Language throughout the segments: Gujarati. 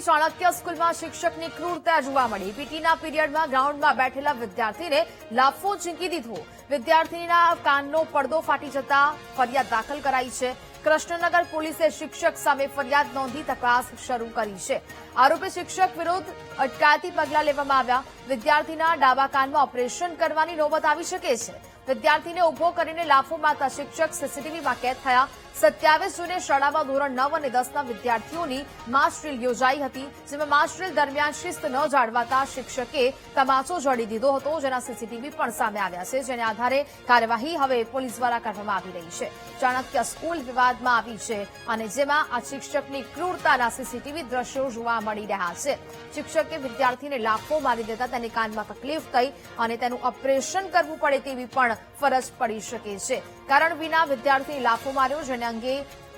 નિકોલની ચાણક્ય સ્કૂલમાં શિક્ષકની ક્રૂરતા જોવા મળી। પીટીના પીરિયડમાં ગ્રાઉન્ડમાં બેઠેલા વિદ્યાર્થીને લાફો ઝીંકી દીધો। વિદ્યાર્થીના કાનનો પડદો ફાટી જતા ફરિયાદ દાખલ કરાઈ છે। કૃષ્ણનગર પોલીસે શિક્ષક સામે ફરિયાદ નોંધી તપાસ શરૂ કરી છે। આરોપી શિક્ષક વિરુદ્ધ અટકાયતી પગલાં લેવામાં આવ્યા। વિદ્યાર્થીના ડાબા કાનમાં ઓપરેશન કરવાની નોબત આવી શકે છે। વિદ્યાર્થીને ઉભો કરીને લાફો મારતા શિક્ષક સીસીટીવીમાં કેદ થયા। 27 જૂને શાળામાં ધોરણ 9 અને 10ના વિદ્યાર્થીઓની માસ ડ્રીલ યોજાઈ હતી, જેમાં માસ ડ્રીલ દરમિયાન શિસ્ત ન જાળવતા શિક્ષકે તમાચો જડી દીધો હતો, જેના સીસીટીવી પણ સામે આવ્યા છે, જેને આધારે કાર્યવાહી હવે પોલીસ દ્વારા કરવામાં આવી રહી છે। ચાણક્ય સ્કૂલ વિવાદમાં આવી છે અને જેમાં આ શિક્ષકની ક્રૂરતાના સીસીટીવી દ્રશ્યો જોવા મળી રહ્યા છે। શિક્ષકે વિદ્યાર્થીને લાફો મારી દેતા તેની કાનમાં તકલીફ થઈ અને તેનું ઓપરેશન કરવું પડે તેવી પણ ફરજ પડી શકે છે। કારણ વિના વિદ્યાર્થીએ લાફો માર્યો, જેને અંગે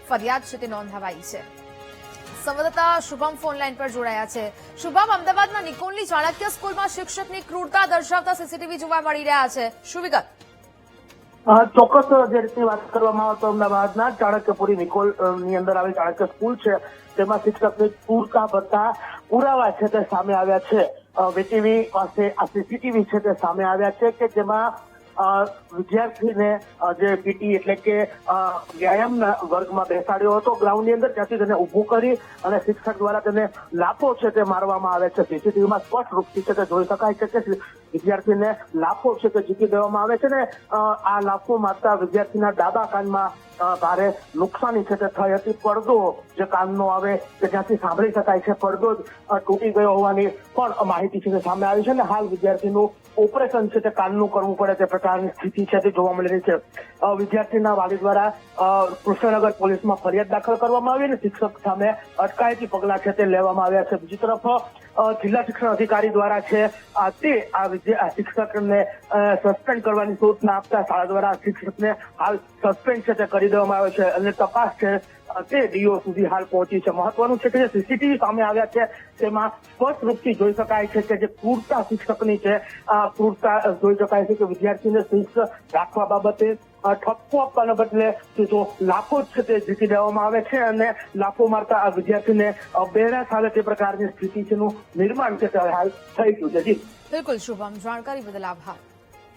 ફરિયાદ છે તે નોંધાવાઈ છે। સંવાદદાતા શુભમ ફોનલાઈન પર જોડાયા છે। શુભમ, અમદાવાદના નિકોલની ચાણક્ય સ્કૂલમાં શિક્ષકની ક્રૂરતા દર્શાવતા સીસીટીવી જોવા મળી રહ્યા છે, શું વિગત? ચોક્કસ જે રીતની વાત કરવામાં આવે તો અમદાવાદના ચાણક્યપુરી નિકોલની અંદર આવેલી ચાણક્ય સ્કૂલ છે, તેમાં શિક્ષકની ક્રૂરતા ભરતા પુરાવા છે તે સામે આવ્યા છે। વીટીવી પાસે આ સીસીટીવી છે તે સામે આવ્યા છે કે જેમાં વિદ્યાર્થીને જે પીટી એટલે કે વ્યાયામના વર્ગમાં બેસાડ્યો હતો ગ્રાઉન્ડની અંદર, ત્યાંથી તેને ઉભું કરી અને શિક્ષક દ્વારા તેને લાફો છે તે મારવામાં આવે છે। સીસીટીવીમાં સ્પષ્ટ રૂપથી છે તે જોઈ શકાય છે કે વિદ્યાર્થીને લાફો છે તે ઝીકી દેવામાં આવે છે ને આ લાફો મારતા વિદ્યાર્થીના ડાબા કાનમાં ભારે નુકસાની છે તે થઈ હતી। પડદો જે કાનનો આવે કે જ્યાંથી સાંભળી શકાય છે, પડદો તૂટી ગયો હોવાની પણ માહિતી છે તે સામે આવી છે ને હાલ વિદ્યાર્થીનું ઓપરેશન છે તે કાનનું કરવું પડે તે પ્રકારની સ્થિતિ છે તે જોવા મળી રહી છે। વિદ્યાર્થીના વાલી દ્વારા કૃષ્ણનગર પોલીસમાં ફરિયાદ દાખલ કરવામાં આવી અને શિક્ષક સામે અટકાયતી પગલાં છે તે લેવામાં આવ્યા છે। બીજી તરફ જિલ્લા શિક્ષણ અધિકારી દ્વારા છે આ શિક્ષકને સસ્પેન્ડ કરવાની સૂચના આપતા શાળા દ્વારા શિક્ષકને હાલ સસ્પેન્ડ છે તે કરી દેવામાં આવ્યો છે અને તપાસ છે તે ડીઓ સુધી હાલ પહોંચી છે। મહત્વનું છે કે જે સીસીટીવી સામે આવ્યા છે તેમાં સ્પષ્ટ રૂપથી જોઈ શકાય છે કે જે ક્રૂરતા શિક્ષકની છે આ ક્રૂરતા જોઈ શકાય છે કે વિદ્યાર્થીને શિસ્ત રાખવા બાબતે ઠપકો આપવાના બદલે જો લાફો છે તે ઝીકી દેવામાં આવે છે અને લાફો મારતા આ વિદ્યાર્થીને બેરાશ આવે તે પ્રકારની સ્થિતિ છે નું નિર્માણ છે હાલ થઈ ગયું છે। જી બિલકુલ શુભમ, જાણકારી બદલ આભાર।